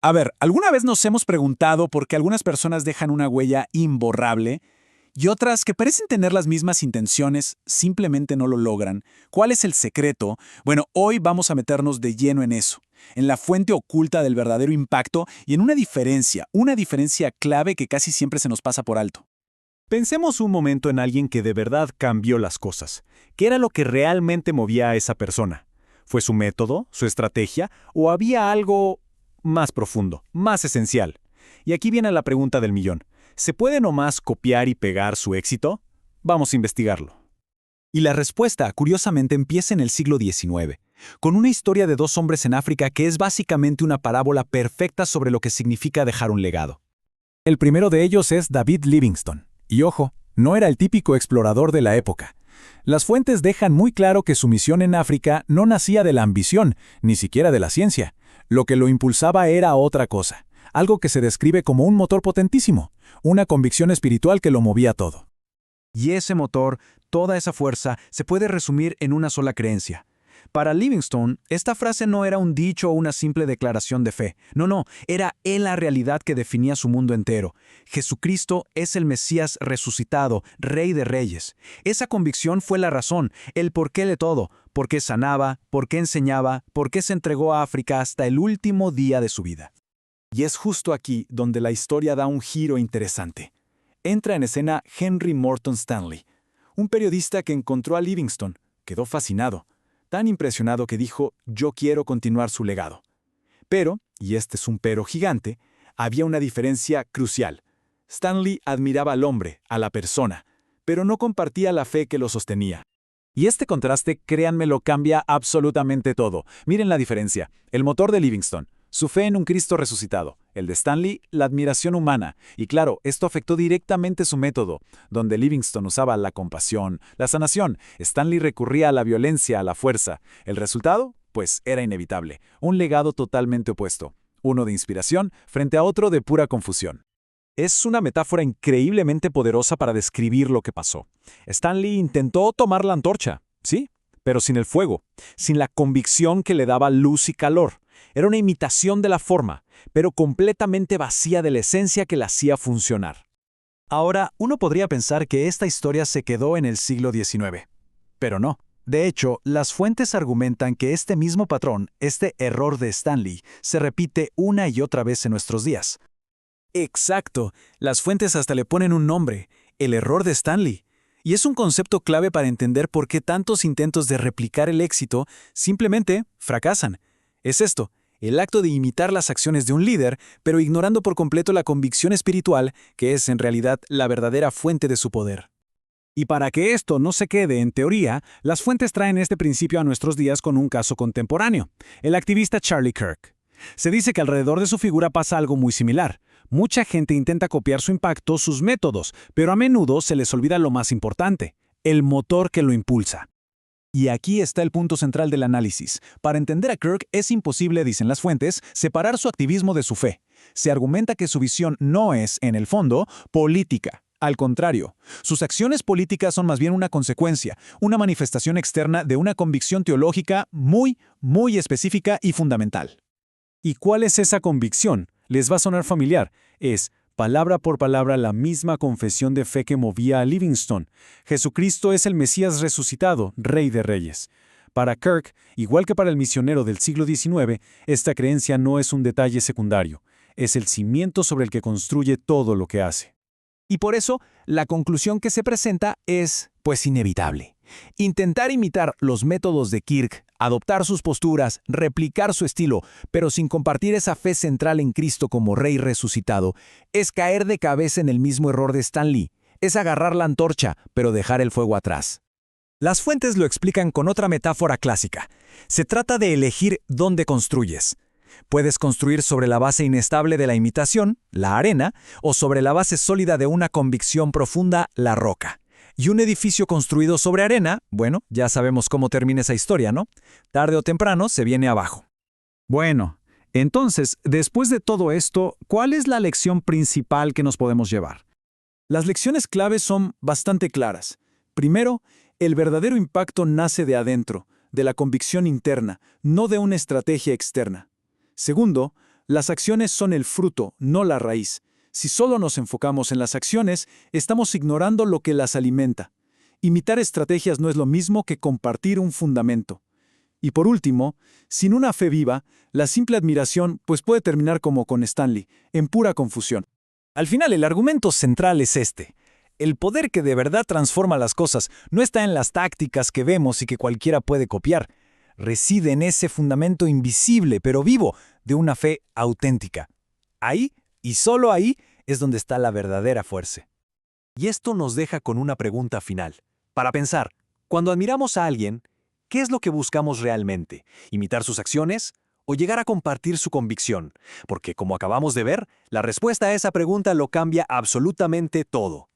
A ver, ¿alguna vez nos hemos preguntado por qué algunas personas dejan una huella imborrable y otras que parecen tener las mismas intenciones simplemente no lo logran? ¿Cuál es el secreto? Bueno, hoy vamos a meternos de lleno en eso, en la fuente oculta del verdadero impacto y en una diferencia clave que casi siempre se nos pasa por alto. Pensemos un momento en alguien que de verdad cambió las cosas. ¿Qué era lo que realmente movía a esa persona? ¿Fue su método, su estrategia o había algo más profundo, más esencial? Y aquí viene la pregunta del millón. ¿Se puede nomás copiar y pegar su éxito? Vamos a investigarlo. Y la respuesta, curiosamente, empieza en el siglo XIX, con una historia de dos hombres en África que es básicamente una parábola perfecta sobre lo que significa dejar un legado. El primero de ellos es David Livingstone. Y ojo, no era el típico explorador de la época. Las fuentes dejan muy claro que su misión en África no nacía de la ambición, ni siquiera de la ciencia. Lo que lo impulsaba era otra cosa, algo que se describe como un motor potentísimo, una convicción espiritual que lo movía todo. Y ese motor, toda esa fuerza, se puede resumir en una sola creencia. Para Livingstone, esta frase no era un dicho o una simple declaración de fe. No, era él la realidad que definía su mundo entero. Jesucristo es el Mesías resucitado, Rey de Reyes. Esa convicción fue la razón, el porqué de todo, por qué sanaba, por qué enseñaba, por qué se entregó a África hasta el último día de su vida. Y es justo aquí donde la historia da un giro interesante. Entra en escena Henry Morton Stanley, un periodista que encontró a Livingstone, quedó fascinado, tan impresionado que dijo, yo quiero continuar su legado. Pero, y este es un pero gigante, había una diferencia crucial. Stanley admiraba al hombre, a la persona, pero no compartía la fe que lo sostenía. Y este contraste, créanme, lo cambia absolutamente todo. Miren la diferencia. El motor de Livingstone, su fe en un Cristo resucitado. El de Stanley, la admiración humana. Y claro, esto afectó directamente su método. Donde Livingstone usaba la compasión, la sanación, Stanley recurría a la violencia, a la fuerza. ¿El resultado? Pues era inevitable. Un legado totalmente opuesto. Uno de inspiración frente a otro de pura confusión. Es una metáfora increíblemente poderosa para describir lo que pasó. Stanley intentó tomar la antorcha, sí, pero sin el fuego, sin la convicción que le daba luz y calor. Era una imitación de la forma, pero completamente vacía de la esencia que la hacía funcionar. Ahora, uno podría pensar que esta historia se quedó en el siglo XIX, pero no. De hecho, las fuentes argumentan que este mismo patrón, este error de Stanley, se repite una y otra vez en nuestros días. Exacto, las fuentes hasta le ponen un nombre, el error de Stanley. Y es un concepto clave para entender por qué tantos intentos de replicar el éxito simplemente fracasan. Es esto, el acto de imitar las acciones de un líder, pero ignorando por completo la convicción espiritual, que es en realidad la verdadera fuente de su poder. Y para que esto no se quede en teoría, las fuentes traen este principio a nuestros días con un caso contemporáneo, el activista Charlie Kirk. Se dice que alrededor de su figura pasa algo muy similar. Mucha gente intenta copiar su impacto, sus métodos, pero a menudo se les olvida lo más importante, el motor que lo impulsa. Y aquí está el punto central del análisis. Para entender a Kirk es imposible, dicen las fuentes, separar su activismo de su fe. Se argumenta que su visión no es, en el fondo, política. Al contrario, sus acciones políticas son más bien una consecuencia, una manifestación externa de una convicción teológica muy específica y fundamental. ¿Y cuál es esa convicción? Les va a sonar familiar. Es, palabra por palabra, la misma confesión de fe que movía a Livingstone. Jesucristo es el Mesías resucitado, Rey de Reyes. Para Kirk, igual que para el misionero del siglo XIX, esta creencia no es un detalle secundario. Es el cimiento sobre el que construye todo lo que hace. Y por eso, la conclusión que se presenta es, pues, inevitable. Intentar imitar los métodos de Kirk, adoptar sus posturas, replicar su estilo, pero sin compartir esa fe central en Cristo como Rey resucitado, es caer de cabeza en el mismo error de Stanley. Es agarrar la antorcha, pero dejar el fuego atrás. Las fuentes lo explican con otra metáfora clásica. Se trata de elegir dónde construyes. Puedes construir sobre la base inestable de la imitación, la arena, o sobre la base sólida de una convicción profunda, la roca. Y un edificio construido sobre arena, bueno, ya sabemos cómo termina esa historia, ¿no? Tarde o temprano se viene abajo. Bueno, entonces, después de todo esto, ¿cuál es la lección principal que nos podemos llevar? Las lecciones claves son bastante claras. Primero, el verdadero impacto nace de adentro, de la convicción interna, no de una estrategia externa. Segundo, Las acciones son el fruto, no la raíz. Si solo nos enfocamos en las acciones, estamos ignorando lo que las alimenta. Imitar estrategias no es lo mismo que compartir un fundamento. Y por último, sin una fe viva, la simple admiración pues puede terminar como con Stanley, en pura confusión. Al final, el argumento central es este. El poder que de verdad transforma las cosas no está en las tácticas que vemos y que cualquiera puede copiar. Reside en ese fundamento invisible, pero vivo, de una fe auténtica. Ahí, y solo ahí, es donde está la verdadera fuerza. Y esto nos deja con una pregunta final. Para pensar, cuando admiramos a alguien, ¿qué es lo que buscamos realmente? ¿Imitar sus acciones? ¿O llegar a compartir su convicción? Porque, como acabamos de ver, la respuesta a esa pregunta lo cambia absolutamente todo.